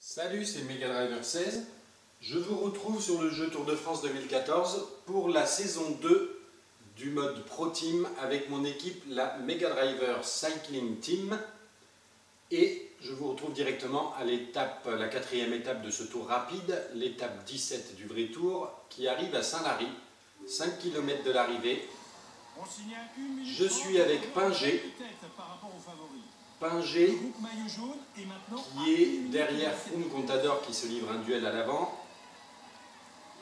Salut, c'est Mega Driver 16. Je vous retrouve sur le jeu Tour de France 2014 pour la saison 2 du mode Pro Team avec mon équipe, la Mega Driver Cycling Team. Et je vous retrouve directement à l'étape, la quatrième étape de ce tour rapide, l'étape 17 du vrai tour, qui arrive à Saint-Lary, 5 km de l'arrivée. Je suis avec Pingé. Pingé qui est derrière Froome Contador qui se livre un duel à l'avant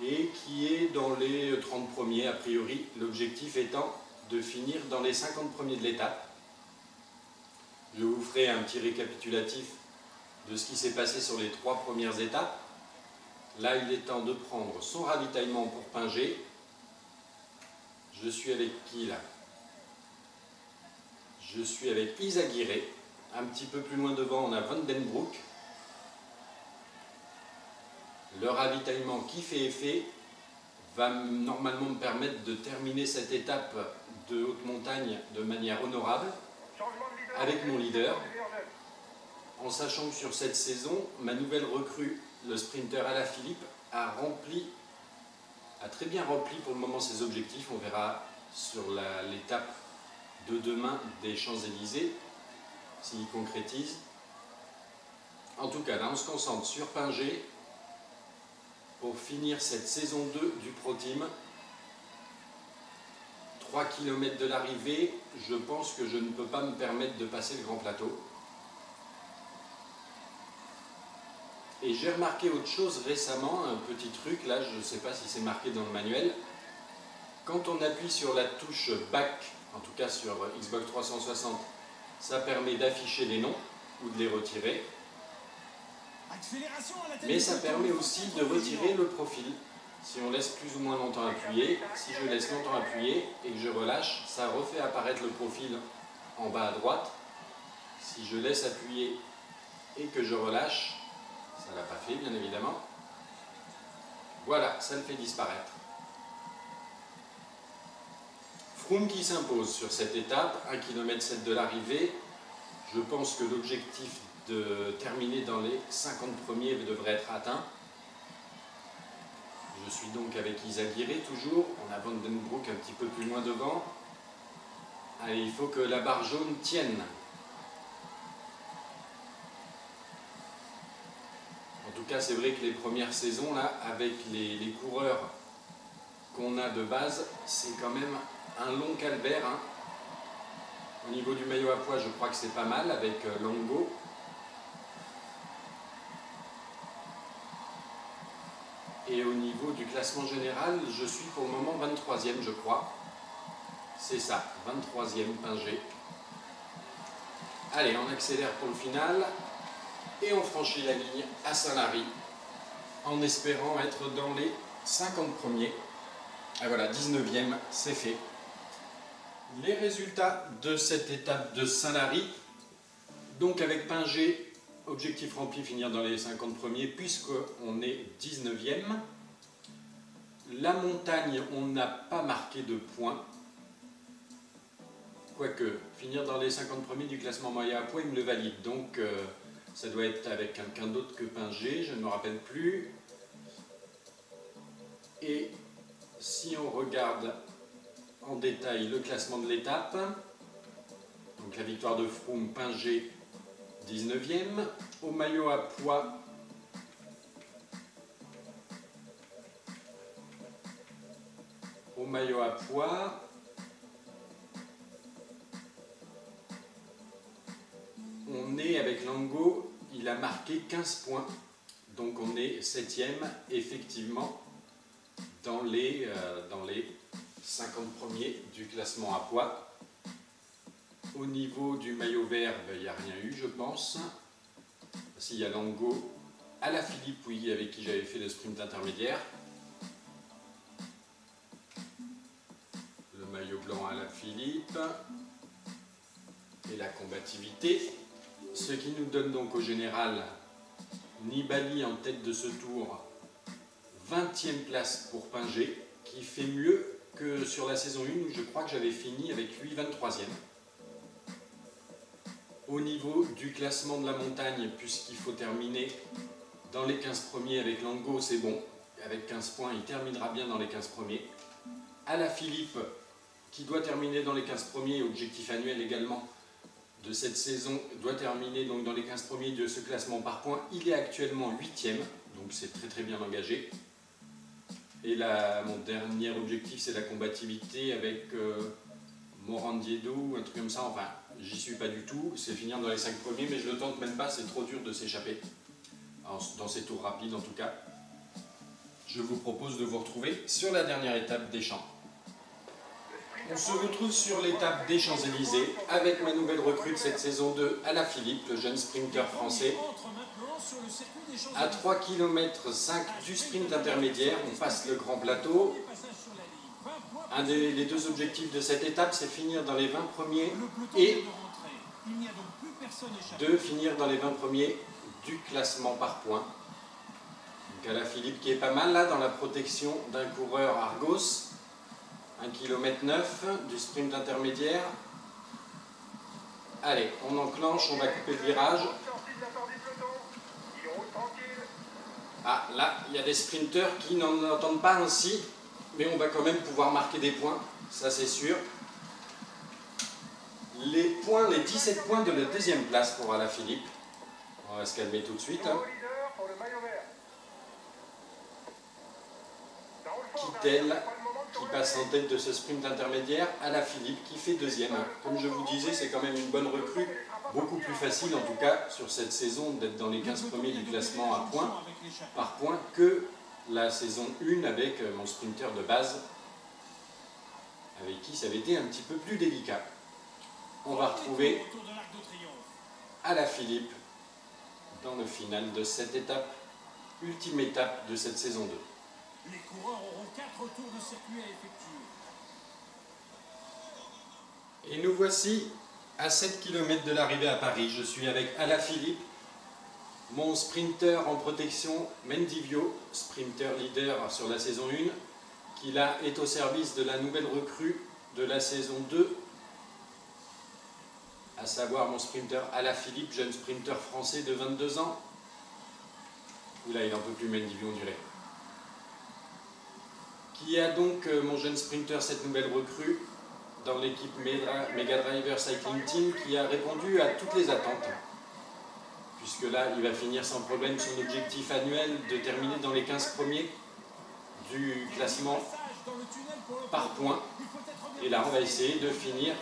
et qui est dans les 30 premiers a priori, l'objectif étant de finir dans les 50 premiers de l'étape. Je vous ferai un petit récapitulatif de ce qui s'est passé sur les 3 premières étapes. Là il est temps de prendre son ravitaillement pour Pingé. Je suis avec qui là? Je suis avec Izaguirre. Un petit peu plus loin devant, on a Van Den Broek. Le ravitaillement qui fait effet va normalement me permettre de terminer cette étape de haute montagne de manière honorable avec mon leader. En sachant que sur cette saison, ma nouvelle recrue, le sprinter Alaphilippe, a très bien rempli pour le moment ses objectifs. On verra sur l'étape de demain des Champs-Élysées s'il concrétise. En tout cas, là on se concentre sur Pingé pour finir cette saison 2 du Pro Team. 3 km de l'arrivée, je pense que je ne peux pas me permettre de passer le grand plateau. Et j'ai remarqué autre chose récemment, un petit truc, là je ne sais pas si c'est marqué dans le manuel. Quand on appuie sur la touche Back, en tout cas sur Xbox 360, ça permet d'afficher les noms ou de les retirer. Mais ça permet aussi de retirer le profil. Si on laisse plus ou moins longtemps appuyer, si je laisse longtemps appuyer et que je relâche, ça refait apparaître le profil en bas à droite. Si je laisse appuyer et que je relâche, ça ne l'a pas fait bien évidemment. Voilà, ça le fait disparaître. Froome qui s'impose sur cette étape, 1,7 km de l'arrivée. Je pense que l'objectif de terminer dans les 50 premiers devrait être atteint. Je suis donc avec Izaguirre toujours. On a Van Den Broek un petit peu plus loin devant. Allez, il faut que la barre jaune tienne. En tout cas, c'est vrai que les premières saisons, là, avec les coureurs qu'on a de base, c'est quand même un long calvaire. Hein. Au niveau du maillot à pois, je crois que c'est pas mal avec Longo. Et au niveau du classement général, je suis pour le moment 23e, je crois. C'est ça, 23e Pingé. Allez, on accélère pour le final. Et on franchit la ligne à Saint-Lary en espérant être dans les 50 premiers. Et voilà, 19e, c'est fait. Les résultats de cette étape de Saint-Lary. Donc avec Pingé, objectif rempli, finir dans les 50 premiers puisqu'on est 19e. La montagne, on n'a pas marqué de points. Quoique, finir dans les 50 premiers du classement moyen à poids, il me le valide. Donc ça doit être avec quelqu'un d'autre que Pingé, je ne me rappelle plus. Et si on regarde en détail le classement de l'étape, donc la victoire de Froome, Pingé 19e, au maillot à pois on est avec Longo, il a marqué 15 points, donc on est 7e effectivement dans les 50 premiers du classement à pois. Au niveau du maillot vert, il n'y a rien eu, je pense. S'il y a Longo, Alaphilippe, oui, avec qui j'avais fait le sprint intermédiaire. Le maillot blanc Alaphilippe. Et la combativité. Ce qui nous donne donc au général Nibali en tête de ce tour, 20e place pour Pingé, qui fait mieux que sur la saison 1 où je crois que j'avais fini avec lui 23e. Au niveau du classement de la montagne, puisqu'il faut terminer dans les 15 premiers avec Lango, c'est bon. Avec 15 points, il terminera bien dans les 15 premiers. Alaphilippe, qui doit terminer dans les 15 premiers, objectif annuel également de cette saison, doit terminer donc dans les 15 premiers de ce classement par points. Il est actuellement 8e, donc c'est très très bien engagé. Et là, mon dernier objectif, c'est la combativité avec Morandiedo, un truc comme ça. Enfin, j'y suis pas du tout. C'est finir dans les 5 premiers, mais je le tente même pas, c'est trop dur de s'échapper. Dans ces tours rapides en tout cas. Je vous propose de vous retrouver sur la dernière étape des Champs. On se retrouve sur l'étape des Champs-Élysées avec ma nouvelle recrue de cette saison 2, Alaphilippe, le jeune sprinter français. À 3 km 5 du sprint intermédiaire, on passe le grand plateau. Les deux objectifs de cette étape, c'est finir dans les 20 premiers et de finir dans les 20 premiers du classement par points. Donc Alaphilippe qui est pas mal là dans la protection d'un coureur Argos. 1 km 9 du sprint intermédiaire. Allez, on enclenche, on va couper le virage. Ah, là, il y a des sprinteurs qui n'en entendent pas ainsi, mais on va quand même pouvoir marquer des points, ça c'est sûr. Les 17 points de la deuxième place pour Alaphilippe. On va se calmer tout de suite. Kittel qui passe en tête de ce sprint intermédiaire, Alaphilippe qui fait deuxième. Comme je vous disais, c'est quand même une bonne recrue, beaucoup plus facile en tout cas sur cette saison d'être dans les 15 premiers du classement à points, par point que la saison 1 avec mon sprinter de base, avec qui ça avait été un petit peu plus délicat. On va retrouver Alaphilippe dans le final de cette étape, ultime étape de cette saison 2. Les coureurs auront 4 tours de circuit à effectuer. Et nous voici à 7 km de l'arrivée à Paris. Je suis avec Alaphilippe, mon sprinter en protection Mendivio, sprinter leader sur la saison 1, qui là est au service de la nouvelle recrue de la saison 2, à savoir mon sprinter Alaphilippe, jeune sprinter français de 22 ans. Oula, il n'en peut plus Mendivio, on dirait. Qui a donc mon jeune sprinter, cette nouvelle recrue, dans l'équipe Mega Driver Cycling Team, qui a répondu à toutes les attentes. Puisque là, il va finir sans problème son objectif annuel de terminer dans les 15 premiers du classement par points. Et là, on va essayer de finir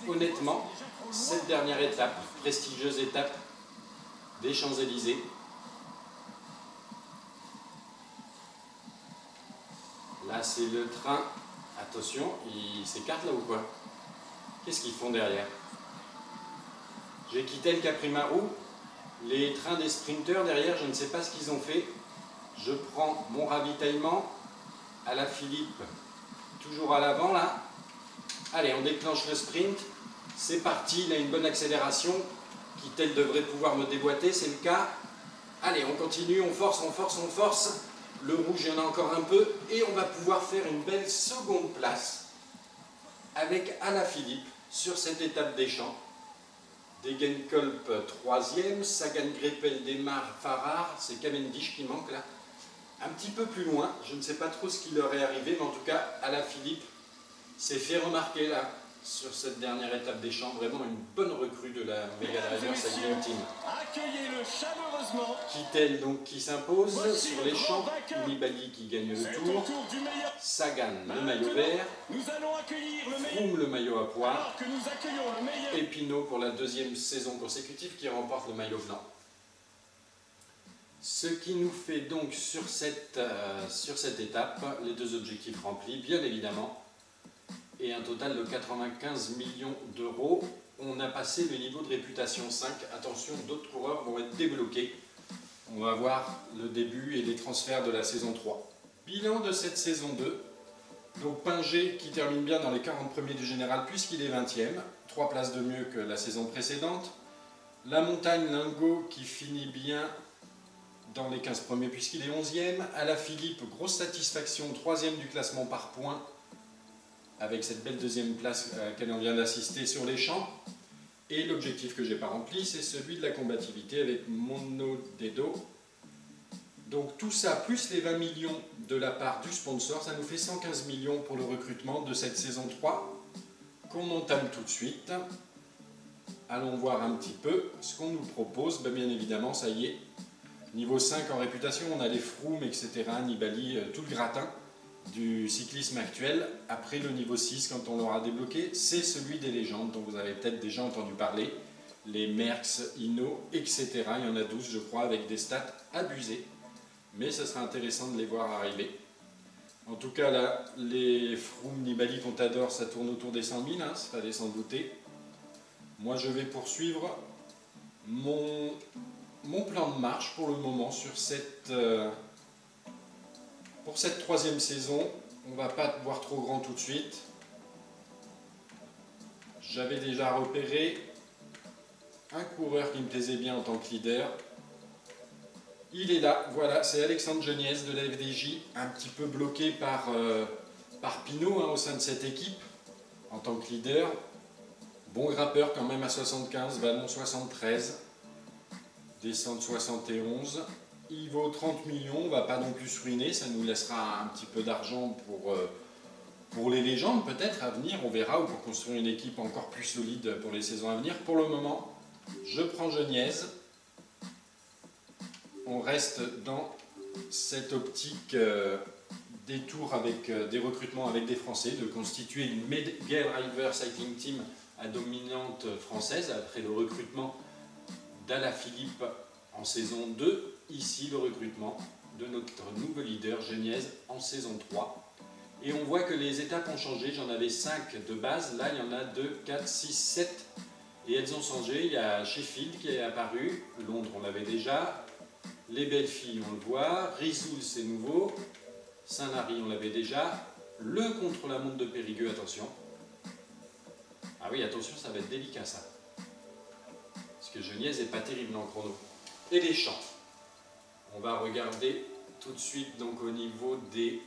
honnêtement cette dernière étape, prestigieuse étape des Champs-Élysées. Là, c'est le train. Attention, ils s'écartent là ou quoi? Qu'est-ce qu'ils font derrière? J'ai quitté le Caprimarou. Les trains des sprinteurs derrière, je ne sais pas ce qu'ils ont fait. Je prends mon ravitaillement. Alaphilippe, toujours à l'avant là. Allez, on déclenche le sprint. C'est parti, il a une bonne accélération. Kittel devrait pouvoir me déboîter, c'est le cas. Allez, on continue, on force, on force, on force. Le rouge, il y en a encore un peu. Et on va pouvoir faire une belle seconde place avec Alaphilippe sur cette étape des Champs. Degenkolb 3e, Sagan-Greppel démarre Farrar, c'est Cavendish qui manque là. Un petit peu plus loin, je ne sais pas trop ce qui leur est arrivé, mais en tout cas, Alaphilippe s'est fait remarquer là, sur cette dernière étape des Champs. Vraiment une bonne recrue de la Mega Driver Cycling Team. Accueillez-le chaleureusement. Kittel donc qui s'impose sur les Champs, Nibali qui gagne le tour, Sagan le maillot vert, Froome le maillot à poire, et Pinot pour la deuxième saison consécutive qui remporte le maillot blanc. Ce qui nous fait donc sur cette étape les deux objectifs remplis, bien évidemment, et un total de 95 millions d'euros. On a passé le niveau de réputation 5. Attention, d'autres coureurs vont être débloqués. On va voir le début et les transferts de la saison 3. Bilan de cette saison 2. Donc Pinger qui termine bien dans les 40 premiers du général puisqu'il est 20e. 3 places de mieux que la saison précédente. La montagne Lingo qui finit bien dans les 15 premiers puisqu'il est 11e. Alaphilippe, grosse satisfaction, 3e du classement par points, avec cette belle deuxième place à laquelle on vient d'assister sur les Champs. Et l'objectif que je n'ai pas rempli, c'est celui de la combativité avec Mono Dedo, Donc tout ça, plus les 20 millions de la part du sponsor, ça nous fait 115 millions pour le recrutement de cette saison 3 qu'on entame tout de suite. Allons voir un petit peu ce qu'on nous propose. Ben, bien évidemment, ça y est, niveau 5 en réputation, on a les Froome, etc., Nibali, tout le gratin du cyclisme actuel. Après le niveau 6, quand on l'aura débloqué, c'est celui des légendes, dont vous avez peut-être déjà entendu parler. Les Merckx, Hinault, etc. Il y en a 12, je crois, avec des stats abusées. Mais ce sera intéressant de les voir arriver. En tout cas, là, les Froome, Nibali, Contador, ça tourne autour des 100 000, hein, il fallait s'en douter. Moi, je vais poursuivre mon plan de marche pour le moment sur pour cette troisième saison. On ne va pas voir trop grand tout de suite. J'avais déjà repéré un coureur qui me plaisait bien en tant que leader. Il est là, voilà, c'est Alexandre Geniez de la FDJ, un petit peu bloqué par Pinot, hein, au sein de cette équipe, en tant que leader. Bon grappeur quand même à 75, Vallon 73, descente 71. Il vaut 30 millions, on ne va pas non plus se ruiner, ça nous laissera un petit peu d'argent pour les légendes peut-être à venir, on verra, ou pour construire une équipe encore plus solide pour les saisons à venir. Pour le moment, je prends Geniez. On reste dans cette optique des tours avec des recrutements avec des Français, de constituer une Mega Driver Cycling Team à dominante française après le recrutement d'Alaphilippe en saison 2. Ici, le recrutement de notre nouveau leader, Geniez, en saison 3. Et on voit que les étapes ont changé. J'en avais 5 de base. Là, il y en a 2, 4, 6, 7. Et elles ont changé. Il y a Sheffield qui est apparu. Londres, on l'avait déjà. Les belles filles, on le voit. Risoul, c'est nouveau. Saint-Lary, on l'avait déjà. Le contre-la-montre de Périgueux, attention. Ah oui, attention, ça va être délicat, ça. Parce que Geniez n'est pas terrible en chrono. Et les champs. On va regarder tout de suite, donc au niveau des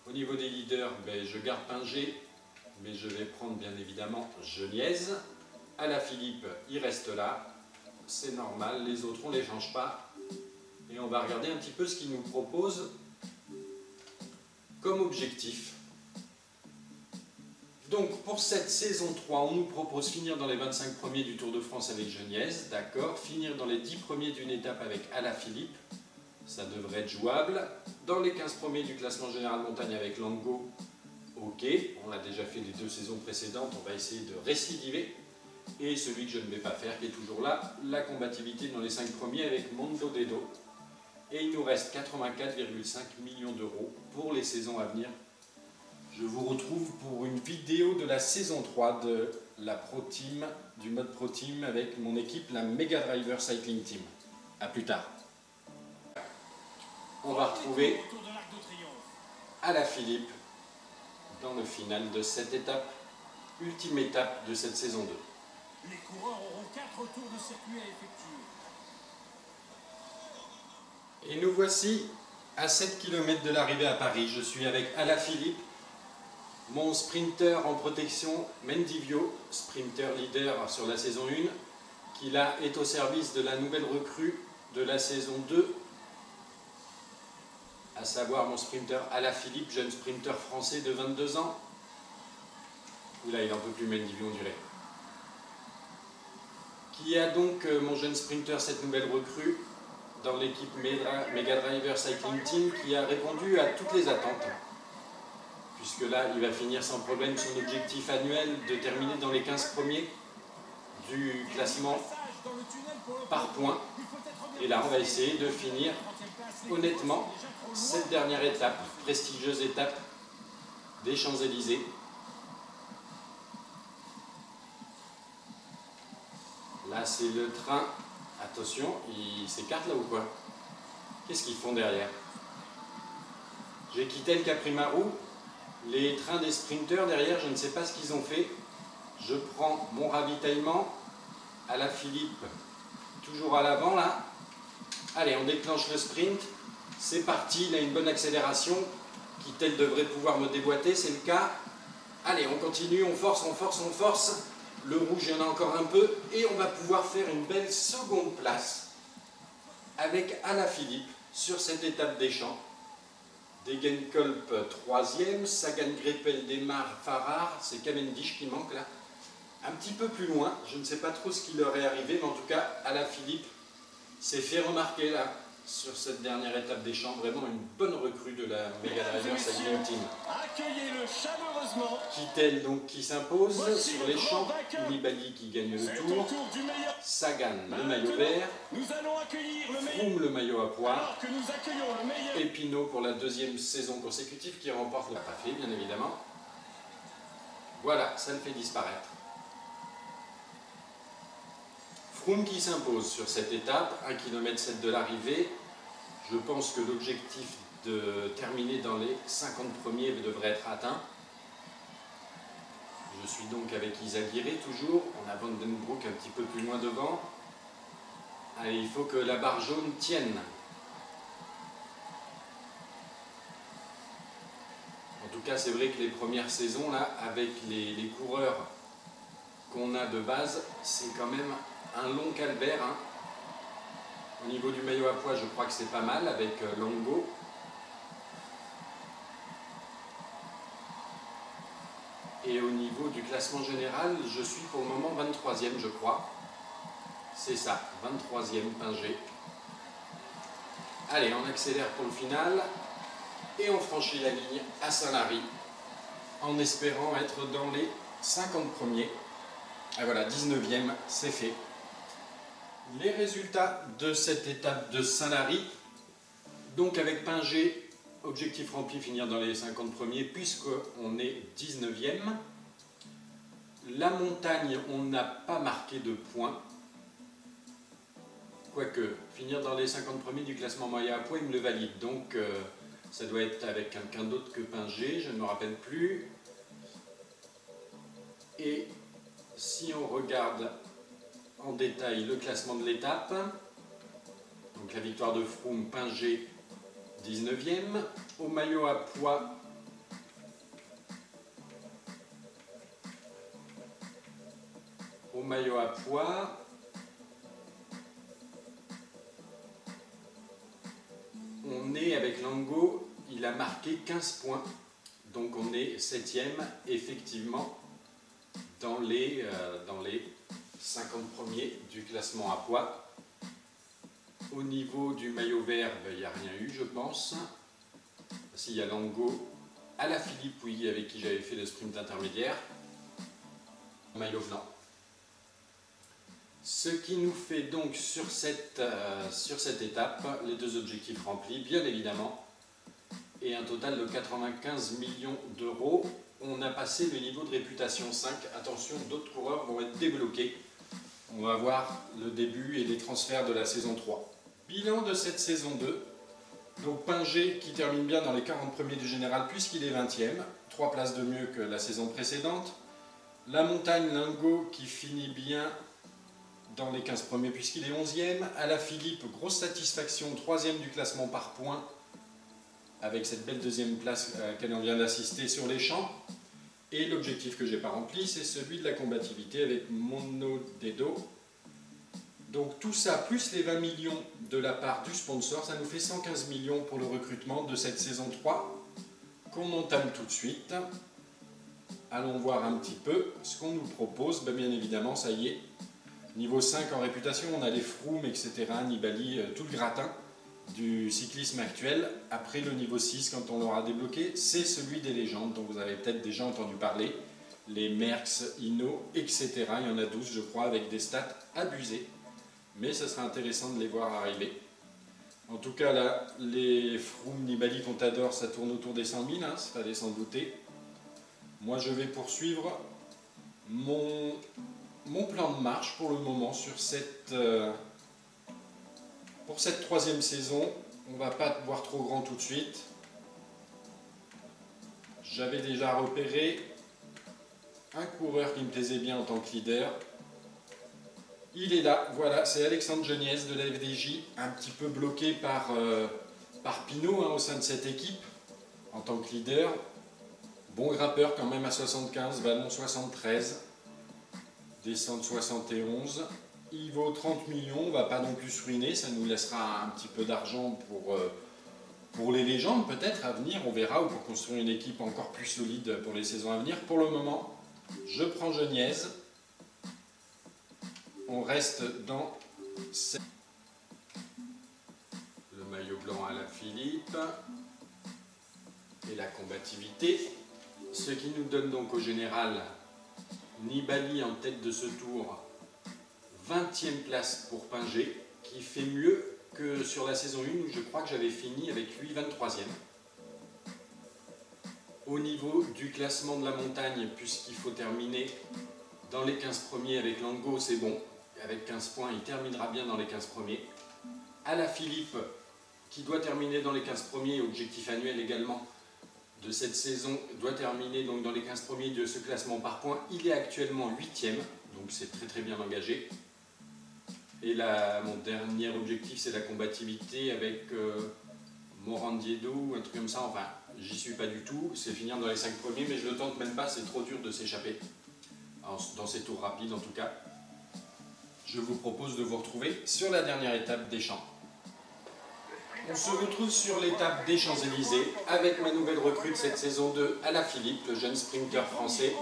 leaders, ben, je garde Pingé, mais je vais prendre bien évidemment Geniez. Alaphilippe, il reste là. C'est normal, les autres, on ne les change pas. Et on va regarder un petit peu ce qu'ils nous proposent comme objectif. Donc pour cette saison 3, on nous propose finir dans les 25 premiers du Tour de France avec Geniez, d'accord, finir dans les 10 premiers d'une étape avec Alaphilippe, ça devrait être jouable. Dans les 15 premiers du classement général montagne avec Lango, ok, on l'a déjà fait les 2 saisons précédentes, on va essayer de récidiver. Et celui que je ne vais pas faire, qui est toujours là, la combativité dans les 5 premiers avec Mondo Dedo. Et il nous reste 84,5 millions d'euros pour les saisons à venir. Je vous retrouve pour une vidéo de la saison 3 de la Pro Team, du mode Pro Team avec mon équipe, la Mega Driver Cycling Team. A plus tard. On va retrouver Alaphilippe dans le final de cette étape, ultime étape de cette saison 2. Les coureurs auront 4 tours de circuit à effectuer. Et nous voici à 7 km de l'arrivée à Paris. Je suis avec Alaphilippe, mon sprinter en protection, Mendivio, sprinter leader sur la saison 1, qui là est au service de la nouvelle recrue de la saison 2, à savoir mon sprinter Alaphilippe, jeune sprinter français de 22 ans. Oula, il n'en peut plus Mendivio, on dirait. Qui a donc, mon jeune sprinter, cette nouvelle recrue dans l'équipe Mega Driver Cycling Team, qui a répondu à toutes les attentes. Puisque là, il va finir sans problème son objectif annuel de terminer dans les 15 premiers du classement par points. Et là, on va essayer de finir honnêtement cette dernière étape, prestigieuse étape des Champs-Élysées. Là, c'est le train. Attention, ils s'écartent là ou quoi? Qu'est-ce qu'ils font derrière? J'ai quitté le Caprimarou. Les trains des sprinteurs derrière, je ne sais pas ce qu'ils ont fait. Je prends mon ravitaillement. Alaphilippe, toujours à l'avant là. Allez, on déclenche le sprint. C'est parti, il a une bonne accélération qui tel devrait pouvoir me déboîter, c'est le cas. Allez, on continue, on force, on force, on force. Le rouge, il y en a encore un peu. Et on va pouvoir faire une belle seconde place avec Alaphilippe sur cette étape des champs. Degenkolb 3e, Sagan Greipel démarre Farrar, c'est Cavendish qui manque là. Un petit peu plus loin, je ne sais pas trop ce qui leur est arrivé, mais en tout cas, Alaphilippe s'est fait remarquer là, sur cette dernière étape des champs, vraiment une bonne recrue de la Mega Driver Cycling Team. Accueillez-le chaleureusement. Kittel donc qui s'impose sur les champs, Nibali qui gagne le tour, Sagan le maillot vert, Nous allons accueillir le meilleur. Froome le maillot à pois, Alors que nous accueillons le meilleur. et Pinot pour la deuxième saison consécutive qui remporte le café, bien évidemment. Voilà, ça le fait disparaître. Froome qui s'impose sur cette étape, 1,7 km de l'arrivée. Je pense que l'objectif de terminer dans les 50 premiers devrait être atteint. Je suis donc avec Izagirre toujours, on a Van den Broek un petit peu plus loin devant. Allez, il faut que la barre jaune tienne. En tout cas, c'est vrai que les premières saisons, là, avec les coureurs qu'on a de base, c'est quand même un long calvaire. Hein. Au niveau du maillot à pois, je crois que c'est pas mal avec Longo. Et au niveau du classement général, je suis pour le moment 23e, je crois. C'est ça, 23e Pingé. Allez, on accélère pour le final. Et on franchit la ligne à Saint-Lary, en espérant être dans les 50 premiers. Et voilà, 19e, c'est fait. Les résultats de cette étape de Saint-Lary. Donc avec Pingé, objectif rempli, finir dans les 50 premiers, puisqu'on est 19e. La montagne, on n'a pas marqué de points. Quoique, finir dans les 50 premiers du classement moyen à poids, il me le valide. Donc, ça doit être avec quelqu'un d'autre que Pingé, je ne me rappelle plus. Et si on regarde en détail le classement de l'étape, donc la victoire de Froome, Pingé 19e, au maillot à pois, on est avec Longo, il a marqué 15 points, donc on est 7e effectivement dans les 50 premiers du classement à pois. Au niveau du maillot vert, il n'y a rien eu, je pense. S'il y a Longo, Alaphilippe, oui, avec qui j'avais fait le sprint intermédiaire. Maillot blanc. Ce qui nous fait donc sur cette étape, les deux objectifs remplis, bien évidemment, et un total de 95 millions d'euros. On a passé le niveau de réputation 5. Attention, d'autres coureurs vont être débloqués. On va voir le début et les transferts de la saison 3. Bilan de cette saison 2. Donc Pingé qui termine bien dans les 40 premiers du général puisqu'il est 20e. 3 places de mieux que la saison précédente. La montagne Longo qui finit bien dans les 15 premiers puisqu'il est 11e. Alaphilippe, grosse satisfaction, 3e du classement par points, avec cette belle deuxième place à laquelle on vient d'assister sur les champs. Et l'objectif que je n'ai pas rempli, c'est celui de la combativité avec Monno Dedo. Donc tout ça, plus les 20 millions de la part du sponsor, ça nous fait 115 millions pour le recrutement de cette saison 3, qu'on entame tout de suite. Allons voir un petit peu ce qu'on nous propose. Ben, bien évidemment, ça y est. Niveau 5 en réputation, on a les Froome, etc., Nibali, tout le gratin du cyclisme actuel. Après le niveau 6, quand on l'aura débloqué, c'est celui des légendes, dont vous avez peut-être déjà entendu parler. Les Merckx, Hinault, etc. Il y en a 12, je crois, avec des stats abusées. Mais ce sera intéressant de les voir arriver. En tout cas, là, les Froome, Nibali, Contador, ça tourne autour des 100 000, hein, ça fallait s'en douter. Moi, je vais poursuivre mon plan de marche pour le moment sur pour cette troisième saison. On ne va pas voir trop grand tout de suite. J'avais déjà repéré un coureur qui me plaisait bien en tant que leader. Il est là, voilà, c'est Alexandre Geniez de la FDJ, un petit peu bloqué par Pinot hein, au sein de cette équipe en tant que leader. Bon grimpeur quand même à 75, Vallon 73, descente 71. Il vaut 30 millions, on ne va pas non plus se ruiner, ça nous laissera un petit peu d'argent pour les légendes peut-être à venir, on verra, ou pour construire une équipe encore plus solide pour les saisons à venir. Pour le moment, je prends Geniez. On reste dans le maillot blanc à la Philippe et la combativité. Ce qui nous donne donc au général Nibali en tête de ce tour, 20e place pour Pingé, qui fait mieux que sur la saison 1 où je crois que j'avais fini avec lui 23e. Au niveau du classement de la montagne, puisqu'il faut terminer dans les 15 premiers avec Lango, c'est bon. Avec 15 points, il terminera bien dans les 15 premiers. Alaphilippe, qui doit terminer dans les 15 premiers, objectif annuel également de cette saison, doit terminer donc dans les 15 premiers de ce classement par points. Il est actuellement 8e, donc c'est très très bien engagé. Et là, mon dernier objectif, c'est la combativité avec Morandiedo, un truc comme ça. Enfin, j'y suis pas du tout. C'est finir dans les 5 premiers, mais je le tente même pas, c'est trop dur de s'échapper. Dans ces tours rapides en tout cas. Je vous propose de vous retrouver sur la dernière étape des Champs. On se retrouve sur l'étape des Champs-Élysées avec ma nouvelle recrue de cette saison 2, Alaphilippe, le jeune sprinter français.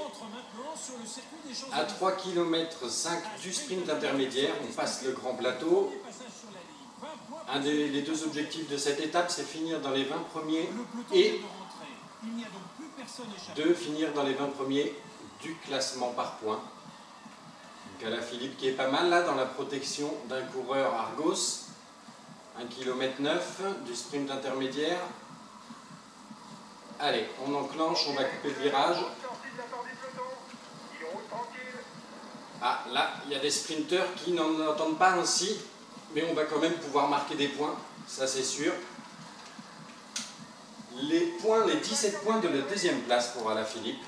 À 3 km 5 du sprint intermédiaire, on passe le grand plateau. Les deux objectifs de cette étape, c'est finir dans les 20 premiers et de finir dans les 20 premiers du classement par points. Donc Alaphilippe qui est pas mal là dans la protection d'un coureur Argos. 1 km 9 du sprint intermédiaire. Allez, on enclenche, on va couper le virage. Ah, là, il y a des sprinteurs qui n'en entendent pas ainsi, mais on va quand même pouvoir marquer des points, ça c'est sûr. Les 17 points de la deuxième place pour Alaphilippe.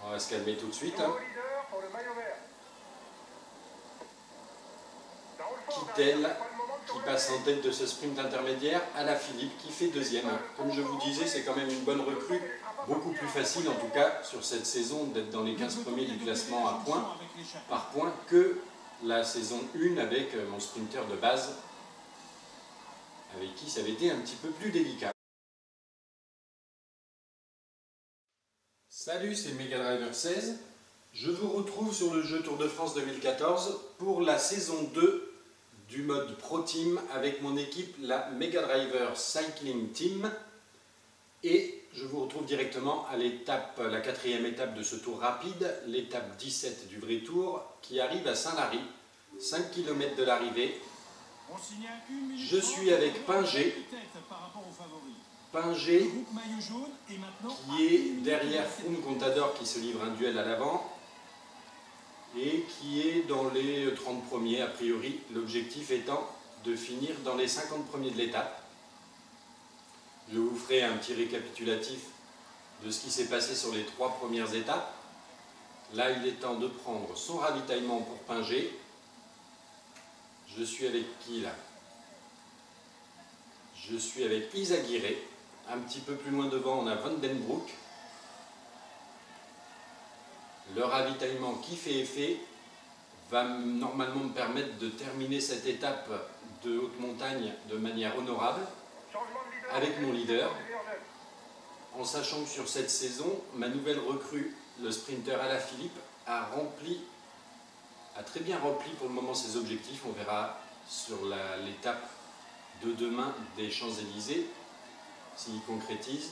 On va se calmer tout de suite. Kittel qui passe en tête de ce sprint intermédiaire, Alaphilippe qui fait deuxième. Comme je vous disais, c'est quand même une bonne recrue, beaucoup plus facile en tout cas sur cette saison d'être dans les 15 premiers du classement à points, par point que la saison 1 avec mon sprinter de base, avec qui ça avait été un petit peu plus délicat. Salut, c'est Mega Driver 16. Je vous retrouve sur le jeu Tour de France 2014 pour la saison 2 du mode Pro Team avec mon équipe, la Mega Driver Cycling Team. Et je vous retrouve directement à l'étape, la 4e étape de ce tour rapide, l'étape 17 du vrai tour, qui arrive à Saint-Lary, 5 km de l'arrivée. Je suis avec Pingé. Pingé qui est derrière Froome Contador qui se livre un duel à l'avant et qui est dans les 30 premiers a priori, l'objectif étant de finir dans les 50 premiers de l'étape. Je vous ferai un petit récapitulatif de ce qui s'est passé sur les 3 premières étapes. Là, il est temps de prendre son ravitaillement pour Pingé. Je suis avec qui là? Je suis avec Izaguirre. Un petit peu plus loin devant, on a Van den Broek. Le ravitaillement qui fait effet va normalement me permettre de terminer cette étape de haute montagne de manière honorable avec mon leader, en sachant que sur cette saison, ma nouvelle recrue, le sprinter Alaphilippe, a très bien rempli pour le moment ses objectifs. On verra sur l'étape de demain des Champs-Élysées s'il concrétise.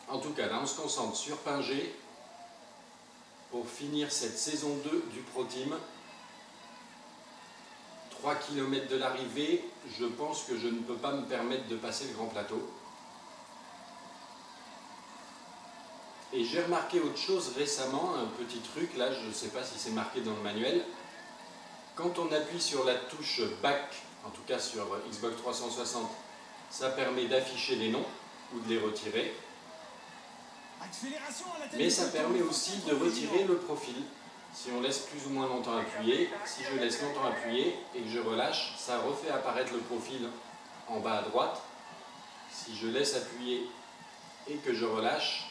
En tout cas, là on se concentre sur Pingé pour finir cette saison 2 du Pro Team. 3 km de l'arrivée, je pense que je ne peux pas me permettre de passer le grand plateau. Et j'ai remarqué autre chose récemment, un petit truc, là je ne sais pas si c'est marqué dans le manuel. Quand on appuie sur la touche Back, en tout cas sur Xbox 360, ça permet d'afficher les noms ou de les retirer. Mais ça permet aussi de retirer le profil. Si on laisse plus ou moins longtemps appuyer, si je laisse longtemps appuyer et que je relâche, ça refait apparaître le profil en bas à droite. Si je laisse appuyer et que je relâche,